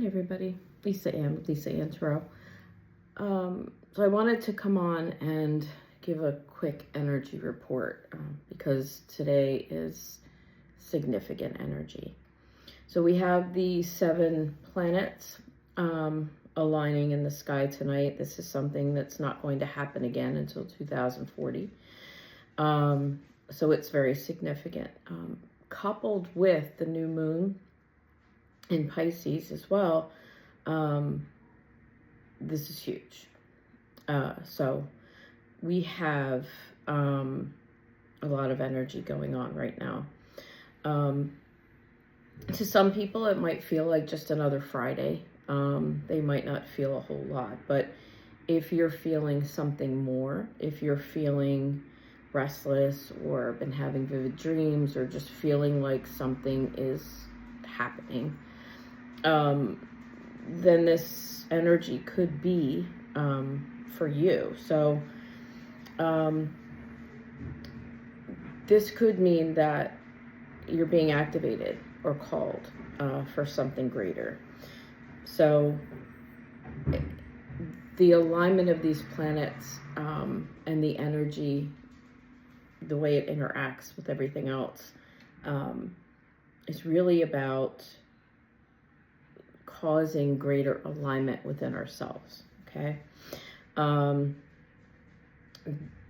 Hey everybody, Lisa Ann with Lisa Ann Tarot. So I wanted to come on and give a quick energy report because today is significant energy. So we have the 7 planets aligning in the sky tonight. This is something that's not going to happen again until 2040. So it's very significant. Coupled with the new moon in Pisces as well, this is huge. So we have a lot of energy going on right now. To some people, it might feel like just another Friday. They might not feel a whole lot, but if you're feeling something more, if you're feeling restless or been having vivid dreams or just feeling like something is happening, then this energy could be for you. So this could mean that you're being activated or called for something greater. So the alignment of these planets and the energy, the way it interacts with everything else, is really about causing greater alignment within ourselves, okay? The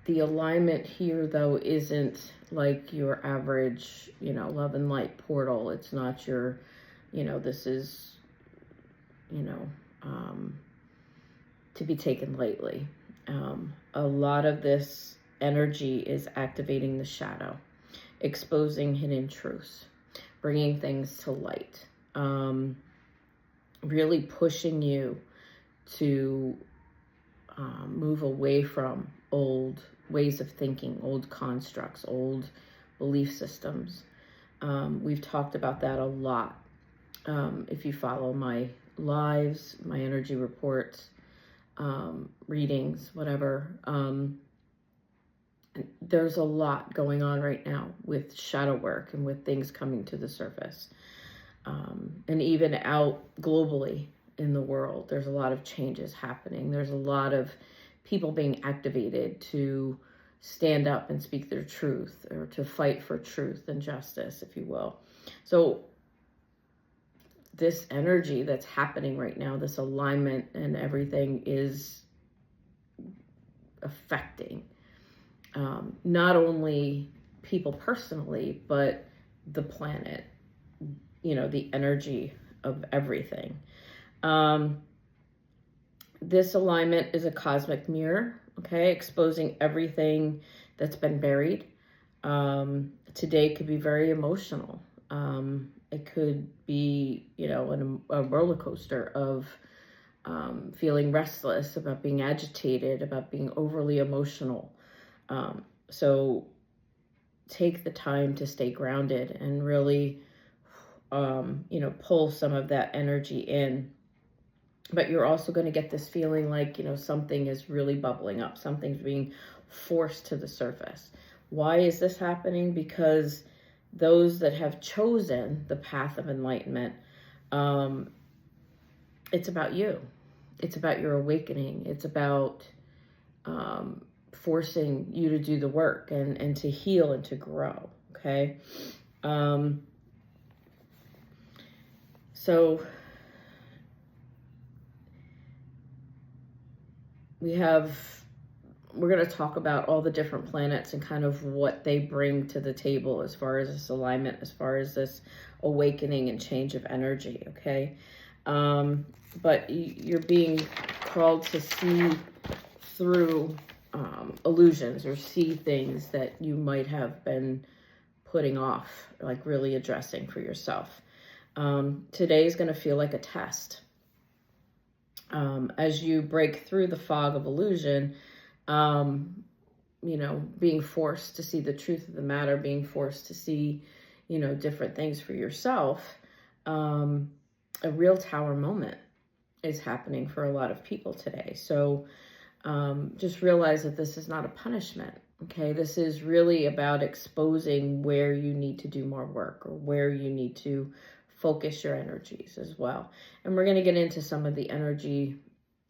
alignment here, though, isn't like your average, love and light portal. It's not your, this is, to be taken lightly. A lot of this energy is activating the shadow, exposing hidden truths, bringing things to light, really pushing you to move away from old ways of thinking, old constructs, old belief systems. We've talked about that a lot. If you follow my lives, my energy reports, readings, whatever, there's a lot going on right now with shadow work and with things coming to the surface. And even out globally in the world, there's a lot of changes happening. There's a lot of people being activated to stand up and speak their truth, or to fight for truth and justice, if you will. So this energy that's happening right now, this alignment and everything, is affecting not only people personally, but the planet, the energy of everything. This alignment is a cosmic mirror, okay, exposing everything that's been buried. Today could be very emotional. It could be, a roller coaster of feeling restless, about being agitated, about being overly emotional. So take the time to stay grounded and really, pull some of that energy in. But you're also going to get this feeling like, something is really bubbling up. Something's being forced to the surface. Why is this happening? Because those that have chosen the path of enlightenment, it's about you. It's about your awakening. It's about forcing you to do the work and to heal and to grow, okay? So we're going to talk about all the different planets and kind of what they bring to the table as far as this alignment, as far as this awakening and change of energy, okay? But you're being called to see through illusions, or see things that you might have been putting off, like really addressing for yourself. Today is going to feel like a test. As you break through the fog of illusion, being forced to see the truth of the matter, being forced to see, different things for yourself, a real tower moment is happening for a lot of people today. So just realize that this is not a punishment, okay? This is really about exposing where you need to do more work, or where you need to focus your energies as well. And we're going to get into some of the energy,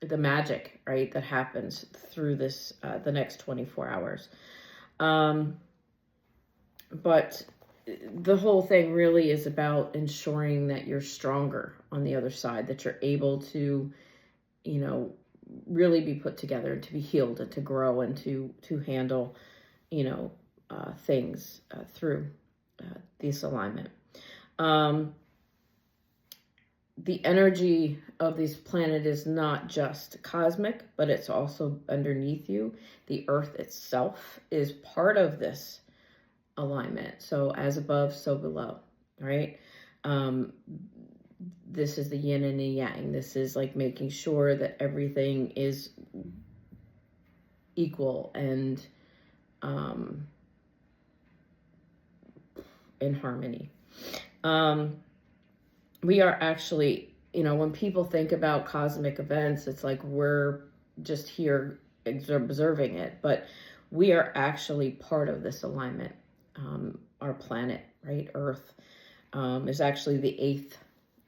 the magic, right, that happens through this, the next 24 hours. But the whole thing really is about ensuring that you're stronger on the other side, that you're able to, really be put together and to be healed and to grow and to handle, things through this alignment. The energy of this planet is not just cosmic, but it's also underneath you. The earth itself is part of this alignment. So as above, so below, right? This is the yin and the yang. This is like making sure that everything is equal and in harmony. We are actually, when people think about cosmic events, it's like we're just here observing it, but we are actually part of this alignment. Our planet, right, Earth, is actually the 8th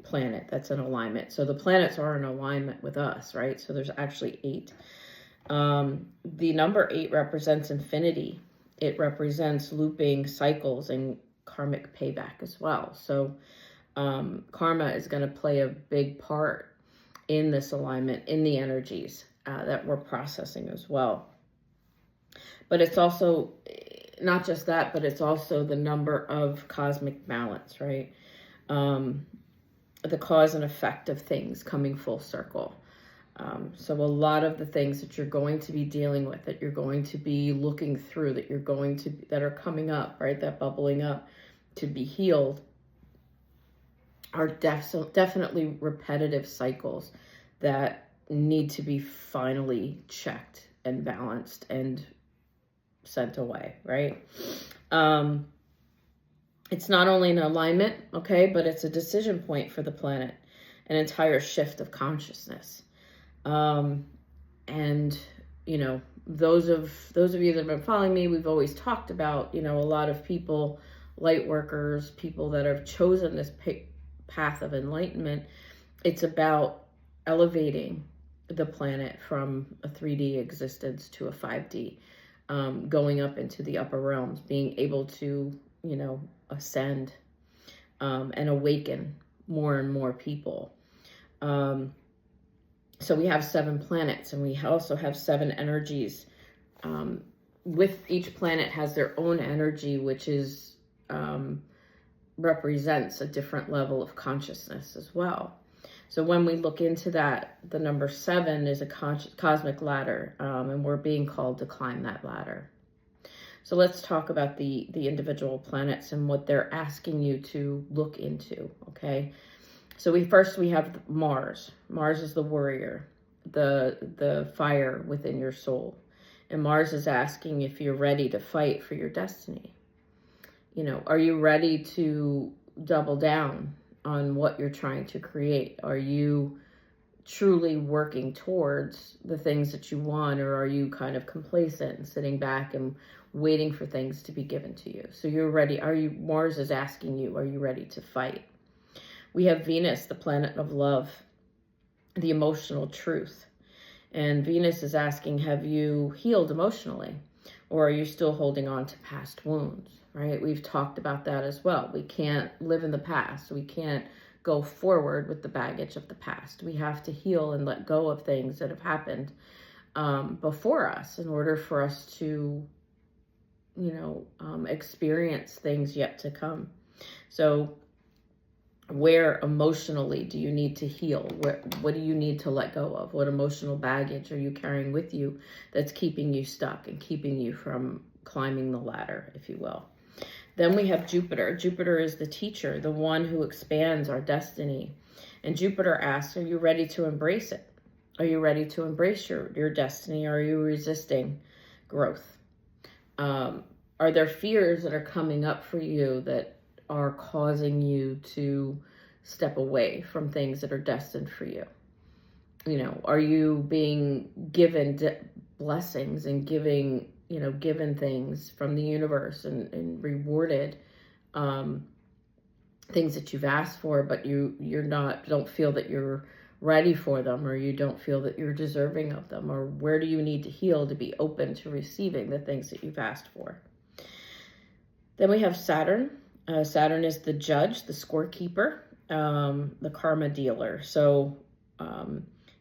planet that's in alignment. So the planets are in alignment with us, right? So there's actually 8. The number 8 represents infinity. It represents looping cycles and karmic payback as well. So karma is going to play a big part in this alignment, in the energies that we're processing as well. But it's also not just that, but it's also the number of cosmic balance, right? The cause and effect of things coming full circle. So a lot of the things that you're going to be dealing with, that you're going to be looking through, that are coming up, right? That bubbling up to be healed, are definitely repetitive cycles that need to be finally checked and balanced and sent away, right? It's not only an alignment, okay, but it's a decision point for the planet, an entire shift of consciousness. And those of you that have been following me, we've always talked about, a lot of people, light workers, people that have chosen this path of enlightenment. It's about elevating the planet from a 3D existence to a 5D, going up into the upper realms, being able to, ascend and awaken more and more people. So we have 7 planets, and we also have 7 energies. With each planet has their own energy, which is represents a different level of consciousness as well. So when we look into that, the number 7 is a cosmic ladder, and we're being called to climb that ladder. So let's talk about the individual planets and what they're asking you to look into, okay? So we have Mars. Mars is the warrior, the fire within your soul. And Mars is asking if you're ready to fight for your destiny. Are you ready to double down on what you're trying to create? Are you truly working towards the things that you want, or are you kind of complacent and sitting back and waiting for things to be given to you? So you're ready. Mars is asking you, are you ready to fight? We have Venus, the planet of love, the emotional truth. And Venus is asking, have you healed emotionally? Or are you still holding on to past wounds, right? We've talked about that as well. We can't live in the past. We can't go forward with the baggage of the past. We have to heal and let go of things that have happened before us in order for us to, experience things yet to come. So where emotionally do you need to heal? What do you need to let go of? What emotional baggage are you carrying with you that's keeping you stuck and keeping you from climbing the ladder, if you will? Then we have Jupiter. Jupiter is the teacher, the one who expands our destiny. And Jupiter asks, are you ready to embrace it? Are you ready to embrace your destiny? Or are you resisting growth? Are there fears that are coming up for you that are causing you to step away from things that are destined for you? Are you being given blessings and given things from the universe and rewarded things that you've asked for, but don't feel that you're ready for them, or you don't feel that you're deserving of them, or where do you need to heal to be open to receiving the things that you've asked for. Then we have Saturn. Saturn is the judge, the scorekeeper, the karma dealer. So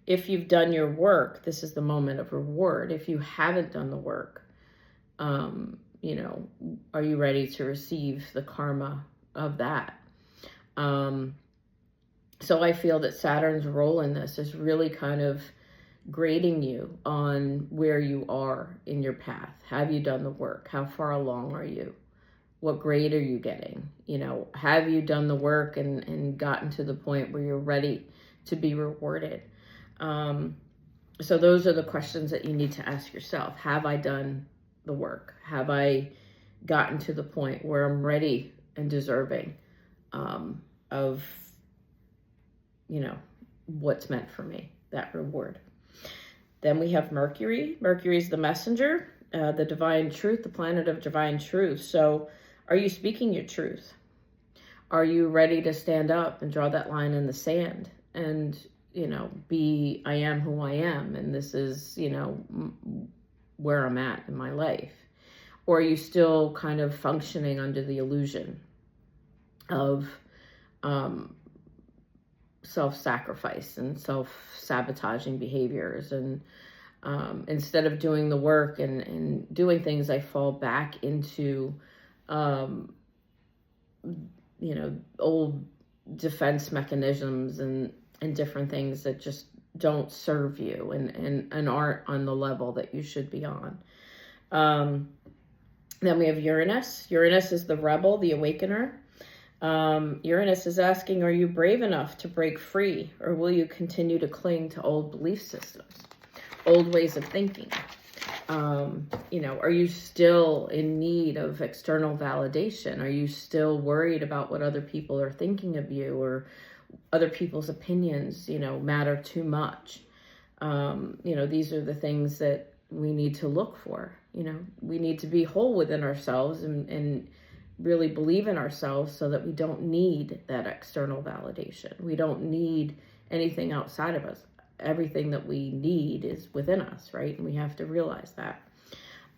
if you've done your work, this is the moment of reward. If you haven't done the work, you know, are you ready to receive the karma of that? So I feel that Saturn's role in this is really kind of grading you on where you are in your path. Have you done the work? How far along are you? What grade are you getting? You know, have you done the work and gotten to the point where you're ready to be rewarded? So those are the questions that you need to ask yourself. Have I done the work? Have I gotten to the point where I'm ready and deserving of, you know, what's meant for me, that reward? Then we have Mercury. Mercury is the messenger, the divine truth, the planet of divine truth. So are you speaking your truth? Are you ready to stand up and draw that line in the sand and, you know, be, I am who I am, and this is, you know, where I'm at in my life? Or are you still kind of functioning under the illusion of self-sacrifice and self-sabotaging behaviors? And instead of doing the work and doing things, I fall back into, you know, old defense mechanisms and different things that just don't serve you and aren't on the level that you should be on. Then we have Uranus. Uranus is the rebel, the awakener. Uranus is asking, are you brave enough to break free, or will you continue to cling to old belief systems, old ways of thinking? You know, are you still in need of external validation? Are you still worried about what other people are thinking of you, or other people's opinions, you know, matter too much? You know, these are the things that we need to look for. You know, we need to be whole within ourselves and really believe in ourselves so that we don't need that external validation. We don't need anything outside of us. Everything that we need is within us, right? And we have to realize that.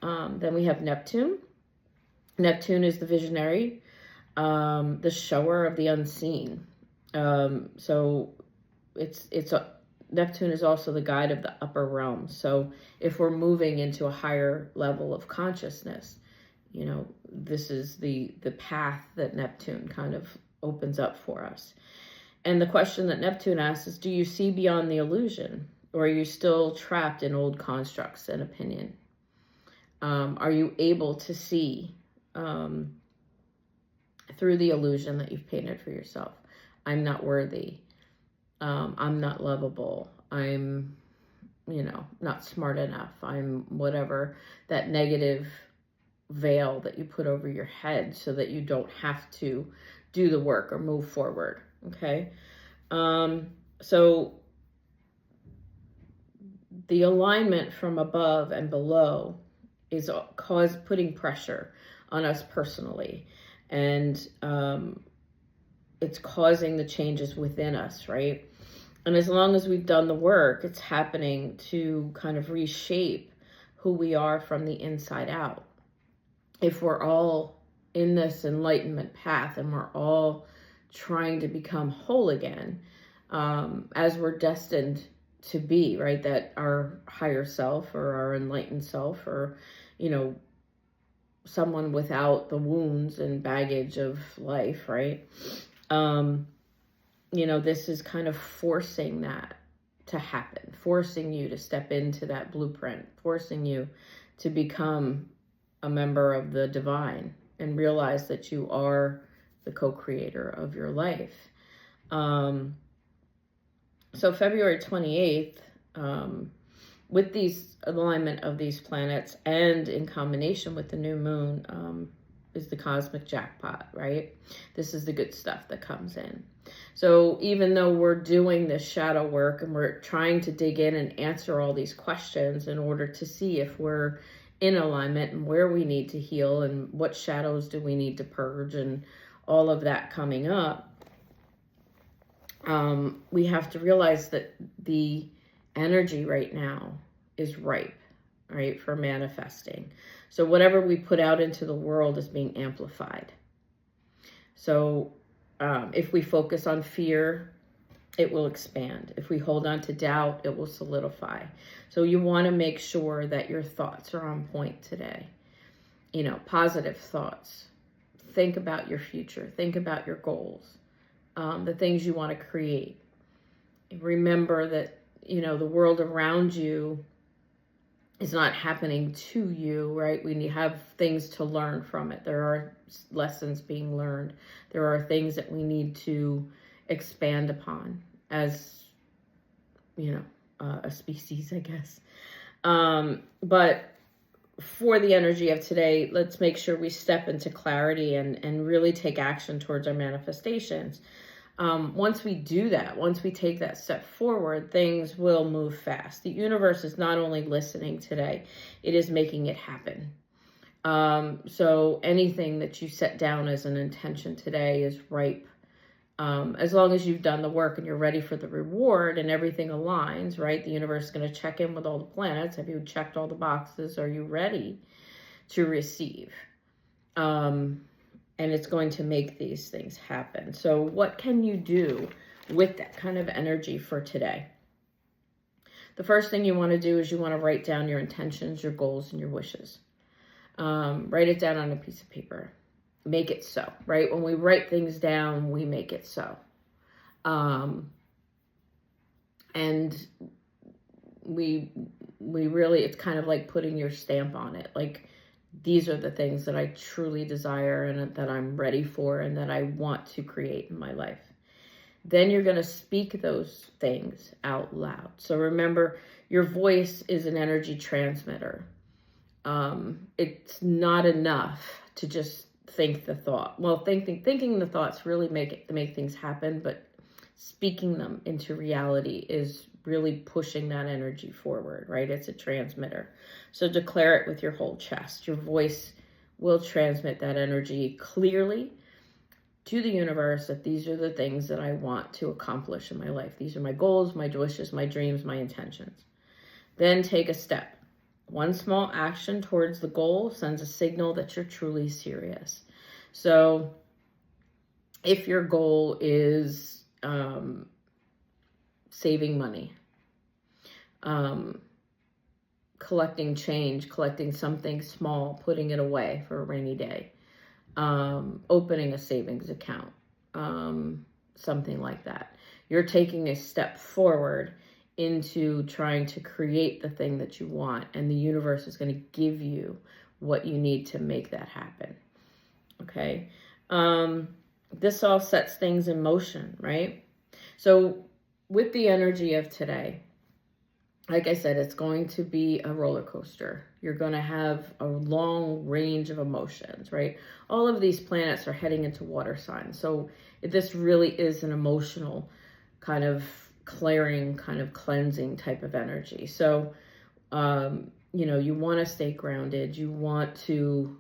Then we have Neptune. Neptune is the visionary, the shower of the unseen. So Neptune is also the guide of the upper realm. So if we're moving into a higher level of consciousness, you know, this is the path that Neptune kind of opens up for us. And the question that Neptune asks is, do you see beyond the illusion, or are you still trapped in old constructs and opinion? Are you able to see through the illusion that you've painted for yourself? I'm not worthy. I'm not lovable. I'm, you know, not smart enough. I'm whatever, that negative veil that you put over your head so that you don't have to do the work or move forward. Okay. So the alignment from above and below is putting pressure on us personally. And, it's causing the changes within us, right? And as long as we've done the work, it's happening to kind of reshape who we are from the inside out. If we're all in this enlightenment path and we're all trying to become whole again, as we're destined to be, right? That our higher self or our enlightened self, or, you know, someone without the wounds and baggage of life, right? You know, this is kind of forcing that to happen, forcing you to step into that blueprint, forcing you to become a member of the divine and realize that you are the co-creator of your life. So February 28th, with these alignment of these planets and in combination with the new moon, is the cosmic jackpot, right? This is the good stuff that comes in. So even though we're doing this shadow work and we're trying to dig in and answer all these questions in order to see if we're in alignment and where we need to heal and what shadows do we need to purge and all of that coming up, we have to realize that the energy right now is ripe, right, for manifesting. So whatever we put out into the world is being amplified. So if we focus on fear, it will expand. If we hold on to doubt, it will solidify. So you want to make sure that your thoughts are on point today. You know, positive thoughts. Think about your future. Think about your goals, the things you want to create. Remember that, you know, the world around you is not happening to you, right? We have things to learn from it. There are lessons being learned. There are things that we need to expand upon as, you know, a species, I guess. But for the energy of today, let's make sure we step into clarity and really take action towards our manifestations. Once we do that, once we take that step forward, things will move fast. The universe is not only listening today, it is making it happen. So anything that you set down as an intention today is ripe. As long as you've done the work and you're ready for the reward and everything aligns, right? The universe is going to check in with all the planets. Have you checked all the boxes? Are you ready to receive? And it's going to make these things happen. So what can you do with that kind of energy for today? The first thing you want to do is you want to write down your intentions, your goals, and your wishes. Write it down on a piece of paper. Make it so, right? When we write things down, we make it so. And we really, it's kind of like putting your stamp on it. Like, these are the things that I truly desire and that I'm ready for and that I want to create in my life. Then you're going to speak those things out loud. So remember, your voice is an energy transmitter. It's not enough to just think the thought. Well, thinking the thoughts really make things happen, but speaking them into reality is really pushing that energy forward, right? It's a transmitter. So declare it with your whole chest. Your voice will transmit that energy clearly to the universe that these are the things that I want to accomplish in my life. These are my goals, my wishes, my dreams, my intentions. Then take a step. One small action towards the goal sends a signal that you're truly serious. So if your goal is saving money, collecting change, collecting something small, putting it away for a rainy day, opening a savings account, something like that. You're taking a step forward into trying to create the thing that you want, and the universe is going to give you what you need to make that happen. Okay. This all sets things in motion, right? So with the energy of today, like I said, it's going to be a roller coaster. You're going to have a long range of emotions, right? All of these planets are heading into water signs. So this really is an emotional kind of clearing, kind of cleansing type of energy. So, you know, you want to stay grounded. You want to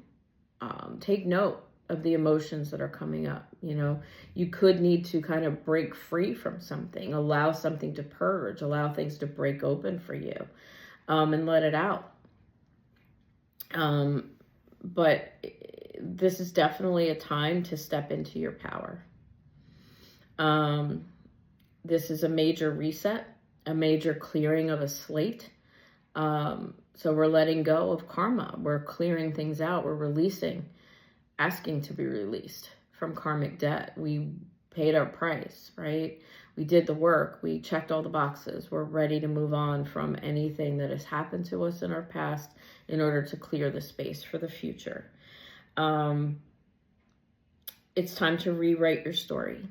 take note of the emotions that are coming up. You know, you could need to kind of break free from something, allow something to purge, allow things to break open for you, and let it out. But this is definitely a time to step into your power. This is a major reset, a major clearing of a slate. So we're letting go of karma. We're clearing things out. We're releasing, asking to be released from karmic debt. We paid our price, right? We did the work. We checked all the boxes. We're ready to move on from anything that has happened to us in our past in order to clear the space for the future. It's time to rewrite your story.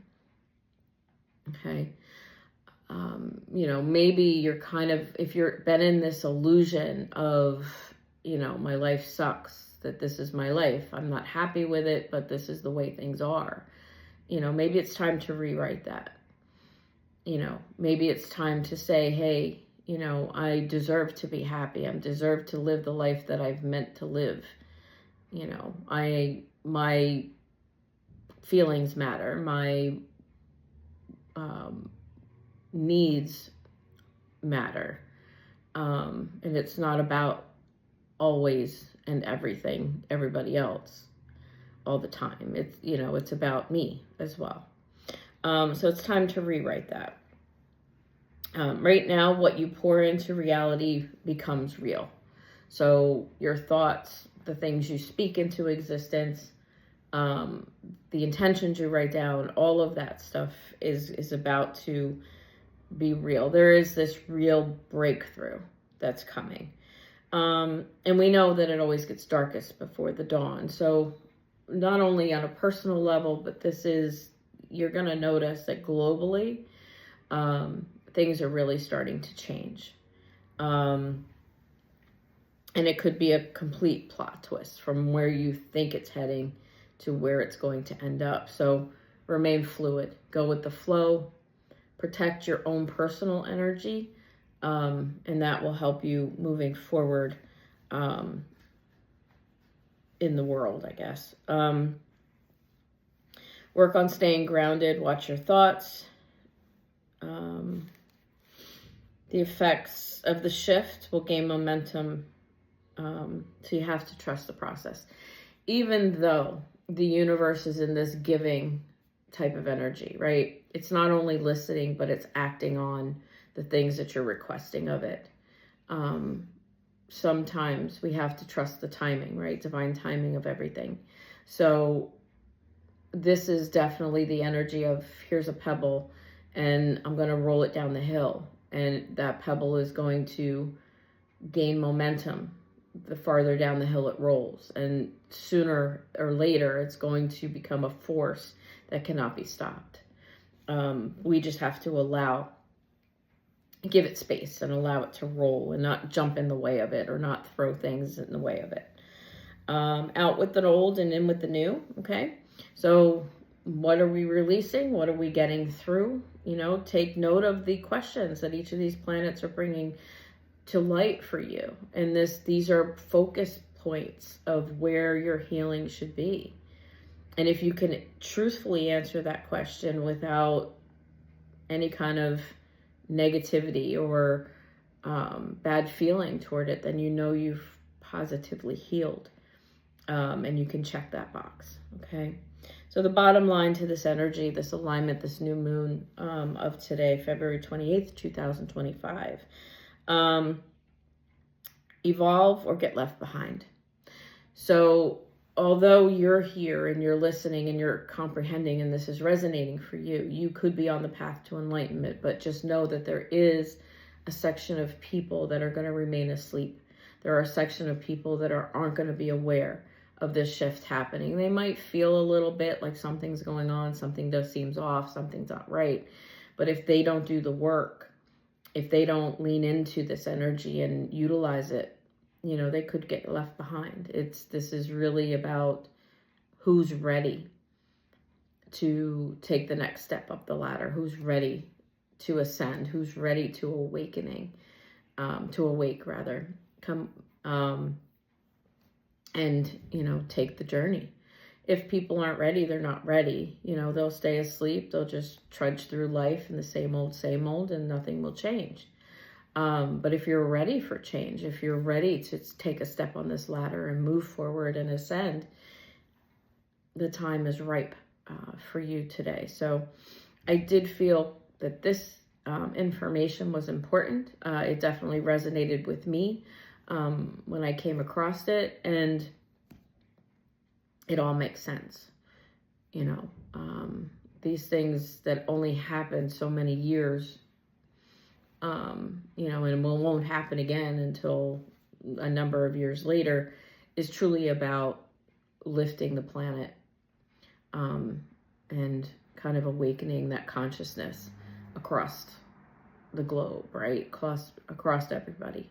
Okay. You know, maybe you're kind of, if you're been in this illusion of, you know, my life sucks, that this is my life, I'm not happy with it, but this is the way things are. You know, maybe it's time to rewrite that. You know, maybe it's time to say, hey, you know, I deserve to be happy. I deserve to live the life that I've meant to live. You know, my feelings matter. My needs matter. And it's not about always and everything, everybody else all the time. It's, it's about me as well. So it's time to rewrite that. Right now, what you pour into reality becomes real. So your thoughts, the things you speak into existence, the intentions you write down, all of that stuff is about to be real. There is this real breakthrough that's coming. And we know that it always gets darkest before the dawn. So not only on a personal level, but you're going to notice that globally, things are really starting to change. And it could be a complete plot twist from where you think it's heading to where it's going to end up. So remain fluid, go with the flow, protect your own personal energy, and that will help you moving forward in the world, I guess. Work on staying grounded, watch your thoughts. The effects of the shift will gain momentum, so you have to trust the process. Even though the universe is in this giving type of energy, right? It's not only listening, but it's acting on the things that you're requesting of it. Sometimes we have to trust the timing, right? Divine timing of everything. So this is definitely the energy of, here's a pebble and I'm going to roll it down the hill. And that pebble is going to gain momentum the farther down the hill it rolls. And sooner or later, it's going to become a force that cannot be stopped. We just have to give it space and allow it to roll and not jump in the way of it or not throw things in the way of it. Out with the old and in with the new, okay? So what are we releasing? What are we getting through? Take note of the questions that each of these planets are bringing to light for you. And these are focus points of where your healing should be. And if you can truthfully answer that question without any kind of negativity or bad feeling toward it, then you've positively healed. And you can check that box, okay? So the bottom line to this energy, this alignment, this new moon of today, February 28th, 2025, evolve or get left behind. So although you're here and you're listening and you're comprehending and this is resonating for you, you could be on the path to enlightenment, but just know that there is a section of people that are going to remain asleep. There are a section of people that aren't going to be aware of this shift happening. They might feel a little bit like something's going on, something seems off, something's not right. But if they don't do the work, if they don't lean into this energy and utilize it, they could get left behind. This is really about who's ready to take the next step up the ladder, who's ready to ascend, who's ready to awake rather, and take the journey. If people aren't ready, they're not ready. They'll stay asleep. They'll just trudge through life in the same old, and nothing will change. But if you're ready for change, if you're ready to take a step on this ladder and move forward and ascend, the time is ripe for you today. So I did feel that this information was important. It definitely resonated with me when I came across it, and it all makes sense. These things that only happened so many years, and won't happen again until a number of years later, is truly about lifting the planet and kind of awakening that consciousness across the globe, right? Across everybody.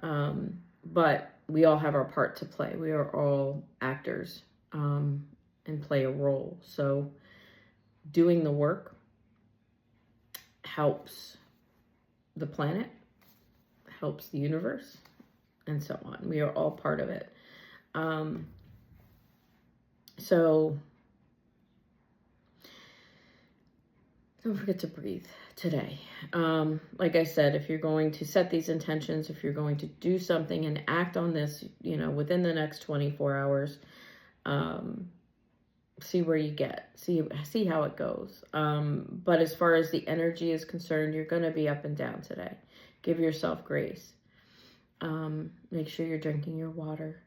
But we all have our part to play. We are all actors and play a role. So doing the work helps the planet, helps the universe, and so on. We are all part of it. So Don't forget to breathe today. Like I said, if you're going to set these intentions, if you're going to do something and act on this, within the next 24 hours, see where you get, see how it goes. But as far as the energy is concerned, you're going to be up and down today. Give yourself grace. Make sure you're drinking your water.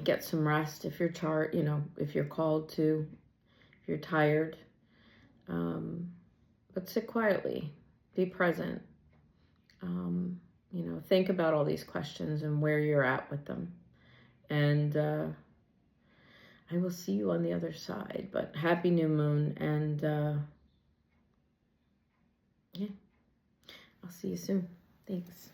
Get some rest if you're if you're called to, if you're tired. But sit quietly, be present. Think about all these questions and where you're at with them. And I will see you on the other side. But happy new moon, and yeah, I'll see you soon. Thanks.